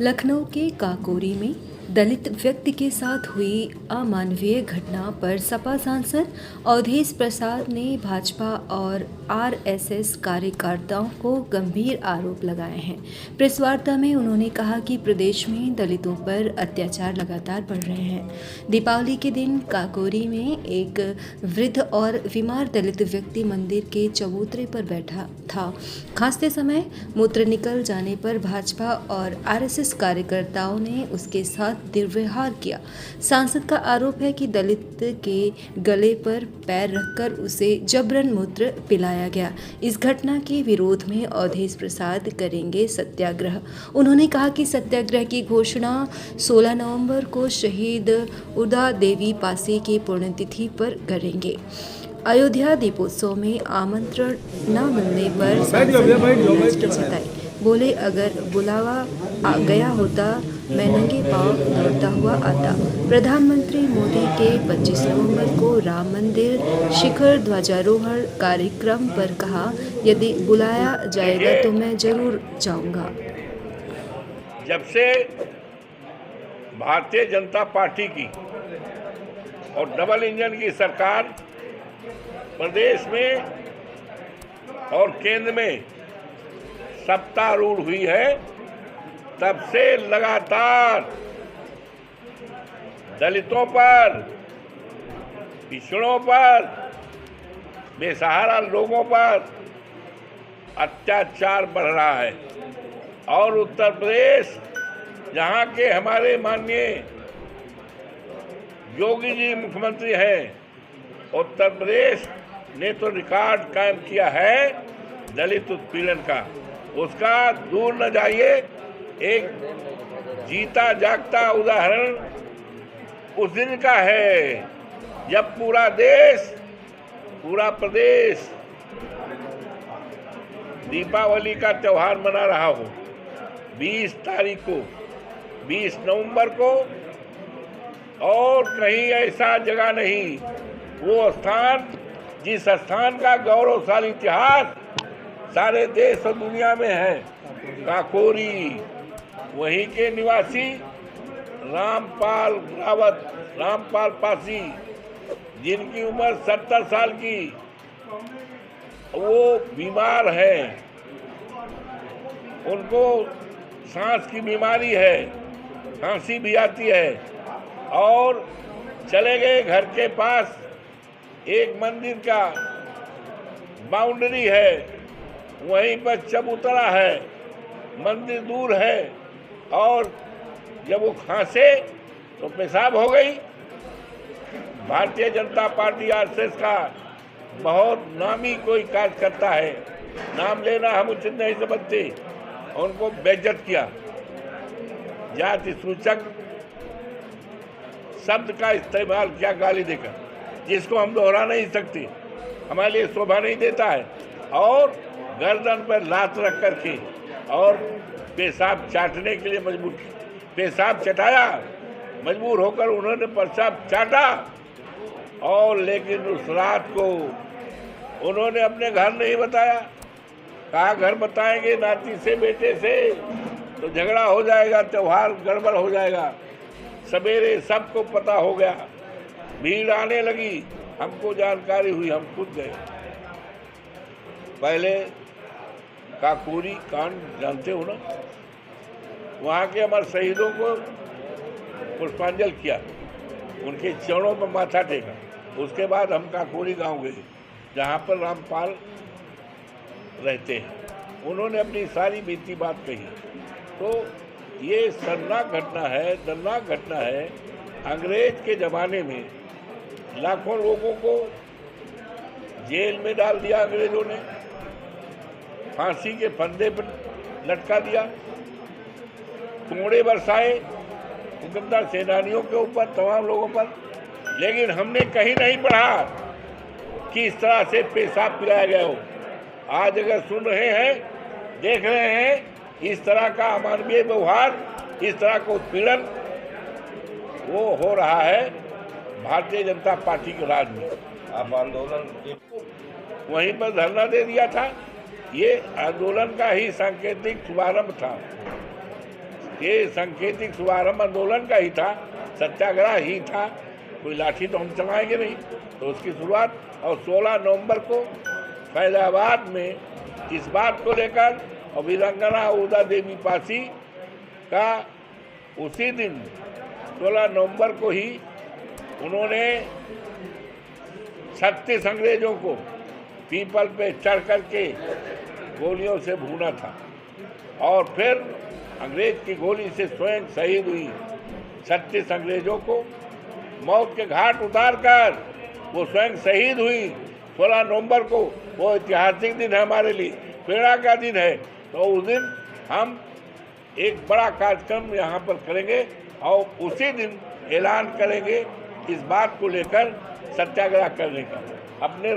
लखनऊ के काकोरी में दलित व्यक्ति के साथ हुई अमानवीय घटना पर सपा सांसद अवधेश प्रसाद ने भाजपा और आरएसएस कार्यकर्ताओं को गंभीर आरोप लगाए हैं। प्रेस वार्ता में उन्होंने कहा कि प्रदेश में दलितों पर अत्याचार लगातार बढ़ रहे हैं। दीपावली के दिन काकोरी में एक वृद्ध और बीमार दलित व्यक्ति मंदिर के चबूतरे पर बैठा था। खांसते समय मूत्र निकल जाने पर भाजपा और आरएसएस कार्यकर्ताओं ने उसके साथ दुर्व्यवहार किया। सांसद का आरोप है कि दलित के गले पर पैर रखकर उसे जबरन मूत्र पिलाया गया। इस घटना के विरोध में अवधेश प्रसाद करेंगे सत्याग्रह। उन्होंने कहा कि सत्याग्रह की घोषणा 16 नवंबर को शहीद उदा देवी पासी की पुण्यतिथि पर करेंगे। अयोध्या दीपोत्सव में आमंत्रण न मिलने पर सांसद जताई। बोले, अगर बुलावा आ गया होता मैं नंगे पांव दौड़ता हुआ आता। प्रधानमंत्री मोदी के 25 नवंबर को राम मंदिर शिखर ध्वजारोहण कार्यक्रम पर कहा, यदि बुलाया जाएगा तो मैं जरूर जाऊंगा। जब से भारतीय जनता पार्टी की और डबल इंजन की सरकार प्रदेश में और केंद्र में सत्तारूढ़ हुई है, तब से लगातार दलितों पर, पिछड़ों पर, बेसहारा लोगों पर अत्याचार बढ़ रहा है। और उत्तर प्रदेश, जहां के हमारे माननीय योगी जी मुख्यमंत्री हैं, उत्तर प्रदेश ने तो रिकॉर्ड कायम किया है दलित उत्पीड़न का। उसका दूर न जाइए, एक जीता जागता उदाहरण उस दिन का है जब पूरा प्रदेश दीपावली का त्योहार मना रहा हो। 20 तारीख को, 20 नवंबर को, और कहीं ऐसा जगह नहीं, वो स्थान जिस स्थान का गौरवशाली इतिहास सारे देश और दुनिया में है, काकोरी। वहीं के निवासी रामपाल पासी, जिनकी उम्र 70 साल की, वो बीमार है, उनको सांस की बीमारी है, खांसी भी आती है, और चले गए घर के पास एक मंदिर का बाउंड्री है, वहीं पर चबूतरा है, मंदिर दूर है, और जब वो खांसे तो पेशाब हो गई। भारतीय जनता पार्टी आरएसएस का बहुत नामी कोई कार्यकर्ता है, नाम लेना हम उचित नहीं समझते, उनको बेइज्जत किया। जाति सूचक शब्द का इस्तेमाल किया गाली देकर, जिसको हम दोहरा नहीं सकते, हमारे लिए शोभा नहीं देता है। और गर्दन पर लात रख करके और पेशाब चाटने के लिए मजबूर, पेशाब चटाया, मजबूर होकर उन्होंने पेशाब चाटा। और लेकिन उस रात को उन्होंने अपने घर नहीं बताया। कहा घर बताएंगे नाती से, बेटे से, तो झगड़ा हो जाएगा, त्योहार गड़बड़ हो जाएगा। सवेरे सबको पता हो गया, भीड़ आने लगी, हमको जानकारी हुई, हम खुद गए। पहले काकोरी कांड जानते हो ना, वहाँ के हमारे शहीदों को पुष्पांजलि किया, उनके चरणों पर माथा टेका। उसके बाद हम काकोरी गांव गए, जहाँ पर रामपाल रहते हैं। उन्होंने अपनी सारी बीती बात कही। तो ये शर्मनाक घटना है, दर्दनाक घटना है। अंग्रेज के ज़माने में लाखों लोगों को जेल में डाल दिया अंग्रेजों ने, फांसी के फंदे पर लटका दिया, कोड़े बरसाए स्वतंत्रता सेनानियों के ऊपर, तमाम लोगों पर। लेकिन हमने कहीं नहीं पढ़ा कि इस तरह से पेशाब पिलाया गया हो। आज अगर सुन रहे हैं, देख रहे हैं इस तरह का अमानवीय व्यवहार, इस तरह का उत्पीड़न वो हो रहा है भारतीय जनता पार्टी के राज में। आप आंदोलन वहीं पर धरना दे दिया था। ये आंदोलन का ही सांकेतिक शुभारंभ था, ये सांकेतिक शुभारंभ आंदोलन का ही था, सत्याग्रह ही था। कोई लाठी तो हम चलाएंगे नहीं, तो उसकी शुरुआत। और 16 नवंबर को फैजाबाद में इस बात को लेकर और वीरांगना उदा देवी पासी का उसी दिन 16 नवंबर को ही उन्होंने 36 अंग्रेजों को पीपल पे चढ़ करके गोलियों से भूना था और फिर अंग्रेज की गोली से स्वयं शहीद हुई 36 अंग्रेजों को मौत के घाट उतार कर वो स्वयं शहीद हुई 16 नवंबर को। वो ऐतिहासिक दिन है हमारे लिए, प्रेरणा का दिन है। तो उस दिन हम एक बड़ा कार्यक्रम यहाँ पर करेंगे और उसी दिन ऐलान करेंगे इस बात को लेकर सत्याग्रह करने का। अपने